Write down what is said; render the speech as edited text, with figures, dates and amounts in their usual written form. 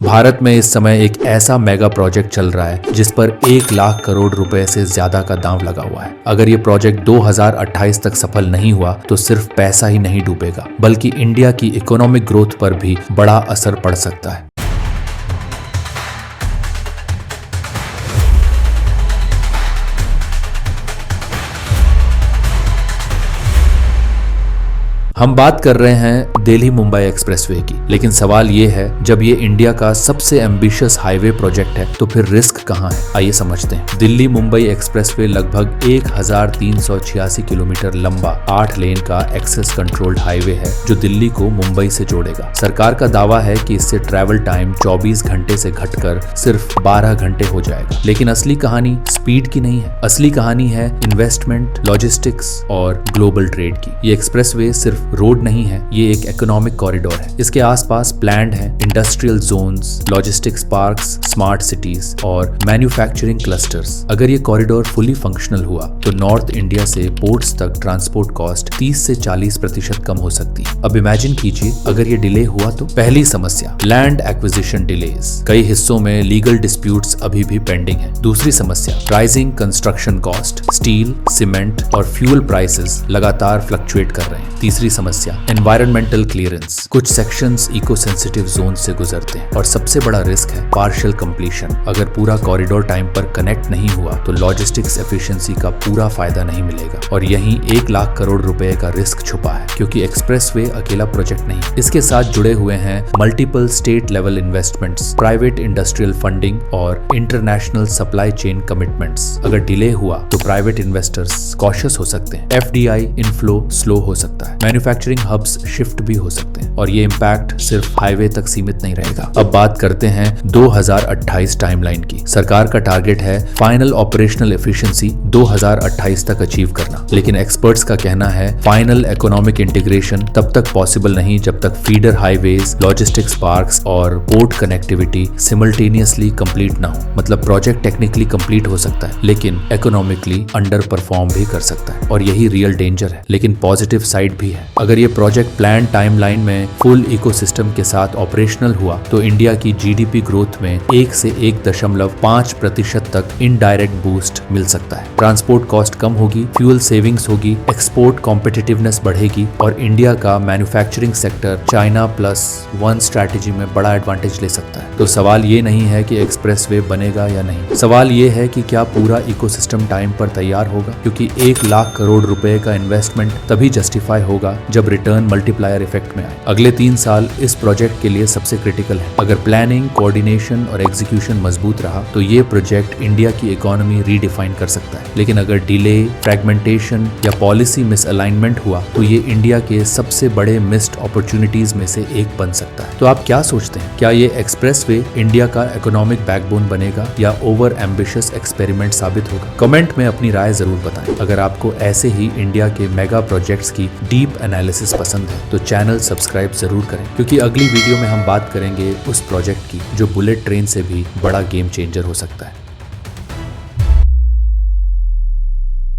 भारत में इस समय एक ऐसा मेगा प्रोजेक्ट चल रहा है जिस पर 1 लाख करोड़ रुपए से ज्यादा का दांव लगा हुआ है। अगर ये प्रोजेक्ट 2028 तक सफल नहीं हुआ तो सिर्फ पैसा ही नहीं डूबेगा बल्कि इंडिया की इकोनॉमिक ग्रोथ पर भी बड़ा असर पड़ सकता है। हम बात कर रहे हैं दिल्ली मुंबई एक्सप्रेसवे की, लेकिन सवाल ये है जब ये इंडिया का सबसे एम्बिशियस हाईवे प्रोजेक्ट है तो फिर रिस्क कहाँ है, आइए समझते हैं। दिल्ली मुंबई एक्सप्रेसवे लगभग 1386 किलोमीटर लंबा 8 लेन का एक्सेस कंट्रोल्ड हाईवे है जो दिल्ली को मुंबई से जोड़ेगा। सरकार का दावा है कि इससे ट्रैवल टाइम 24 घंटे से घटकर सिर्फ 12 घंटे हो जाएगा, लेकिन असली कहानी स्पीड की नहीं है। असली कहानी है इन्वेस्टमेंट, लॉजिस्टिक्स और ग्लोबल ट्रेड की। ये एक्सप्रेसवे सिर्फ रोड नहीं है, ये एक इकोनॉमिक कॉरिडोर है। इसके आसपास प्लान्ड है industrial zones, logistics parks, smart cities और मैन्युफैक्चरिंग क्लस्टर्स। अगर ये कॉरिडोर फुली फंक्शनल हुआ तो नॉर्थ इंडिया से पोर्ट्स तक ट्रांसपोर्ट कॉस्ट 30 से 40% कम हो सकती है। अब इमेजिन कीजिए अगर ये डिले हुआ तो। पहली समस्या, लैंड एक्विजिशन डिलेज। कई हिस्सों में लीगल डिस्प्यूट्स अभी भी पेंडिंग है। दूसरी समस्या, rising construction cost. Steel, cement और फ्यूल प्राइसेस लगातार फ्लक्चुएट कर रहे हैं। तीसरी समस्या, एनवायरमेंटल क्लियरेंस। कुछ सेक्शंस इको सेंसिटिव जोन से गुजरते हैं। और सबसे बड़ा रिस्क है पार्शियल कंप्लीशन। अगर पूरा कॉरिडोर टाइम पर कनेक्ट नहीं हुआ तो लॉजिस्टिक्स एफिशिएंसी का पूरा फायदा नहीं मिलेगा। और यहीं 1 लाख करोड़ रुपए का रिस्क छुपा है, क्योंकि एक्सप्रेसवे अकेला प्रोजेक्ट नहीं, इसके साथ जुड़े हुए हैं multiple state level investments, private industrial funding और इंटरनेशनल सप्लाई चेन कमिटमेंट्स। अगर डिले हुआ तो प्राइवेट इन्वेस्टर्स कॉशियस हो सकते हैं, एफडीआई इनफ्लो स्लो हो सकता है, मैन्युफैक्चरिंग हब्स शिफ्ट भी हो सकते हैं और ये इम्पैक्ट सिर्फ हाईवे तक सीमित नहीं रहेगा। अब बात करते हैं 2028 टाइमलाइन की। सरकार का टारगेट है फाइनल ऑपरेशनल एफिशिएंसी 2028 तक अचीव करना, लेकिन एक्सपर्ट्स का कहना है फाइनल इकोनॉमिक इंटीग्रेशन तब तक पॉसिबल नहीं जब तक फीडर हाईवेज, लॉजिस्टिक्स पार्क्स और पोर्ट कनेक्टिविटी सिमल्टेनियसली कंप्लीट ना हो। मतलब प्रोजेक्ट टेक्निकली कंप्लीट हो सकता है लेकिन इकोनॉमिकली अंडर परफॉर्म भी कर सकता है, और यही रियल डेंजर है। लेकिन पॉजिटिव साइड भी है। अगर ये प्रोजेक्ट प्लान टाइमलाइन में फुल इकोसिस्टम के साथ ऑपरेशनल हुआ तो इंडिया की जीडीपी ग्रोथ में 1 से 1.5% तक इनडायरेक्ट बूस्ट मिल सकता है। ट्रांसपोर्ट कॉस्ट कम होगी, फ्यूल सेविंग्स होगी, एक्सपोर्ट कॉम्पिटिटिवनेस बढ़ेगी और इंडिया का मैन्युफैक्चरिंग सेक्टर चाइना +1 स्ट्रैटेजी में बड़ा एडवांटेज ले सकता है। तो सवाल ये नहीं है कि एक्सप्रेसवे बनेगा या नहीं, सवाल ये है कि क्या पूरा इकोसिस्टम टाइम पर तैयार होगा, क्योंकि 1 लाख करोड़ रुपए का इन्वेस्टमेंट तभी जस्टिफाई होगा जब रिटर्न मल्टीप्लायर इफेक्ट में आए। अगले 3 साल इस प्रोजेक्ट के लिए सबसे क्रिटिकल है। अगर प्लानिंग, कोऑर्डिनेशन और एग्जीक्यूशन मजबूत रहा तो ये प्रोजेक्ट इंडिया की इकोनॉमी रीडिफाइन कर सकता है, लेकिन अगर डिले, फ्रैगमेंटेशन या पॉलिसी मिसअलाइनमेंट हुआ तो ये इंडिया के सबसे बड़े मिस्ड अपॉर्चुनिटीज में से एक बन सकता है। तो आप क्या सोचते हैं, क्या ये एक्सप्रेसवे इंडिया का इकोनॉमिक बैकबोन बनेगा या ओवर एम्बिशियस एक्सपेरिमेंट साबित होगा? कमेंट में अपनी राय जरूर बताएं। अगर आपको ऐसे ही इंडिया के मेगा प्रोजेक्ट्स की डीप एनालिसिस पसंद है तो चैनल सब्सक्राइब जरूर करें, क्योंकि अगली वीडियो में हम बात करेंगे उस प्रोजेक्ट की जो बुलेट ट्रेन से भी बड़ा गेम चेंजर हो सकता है।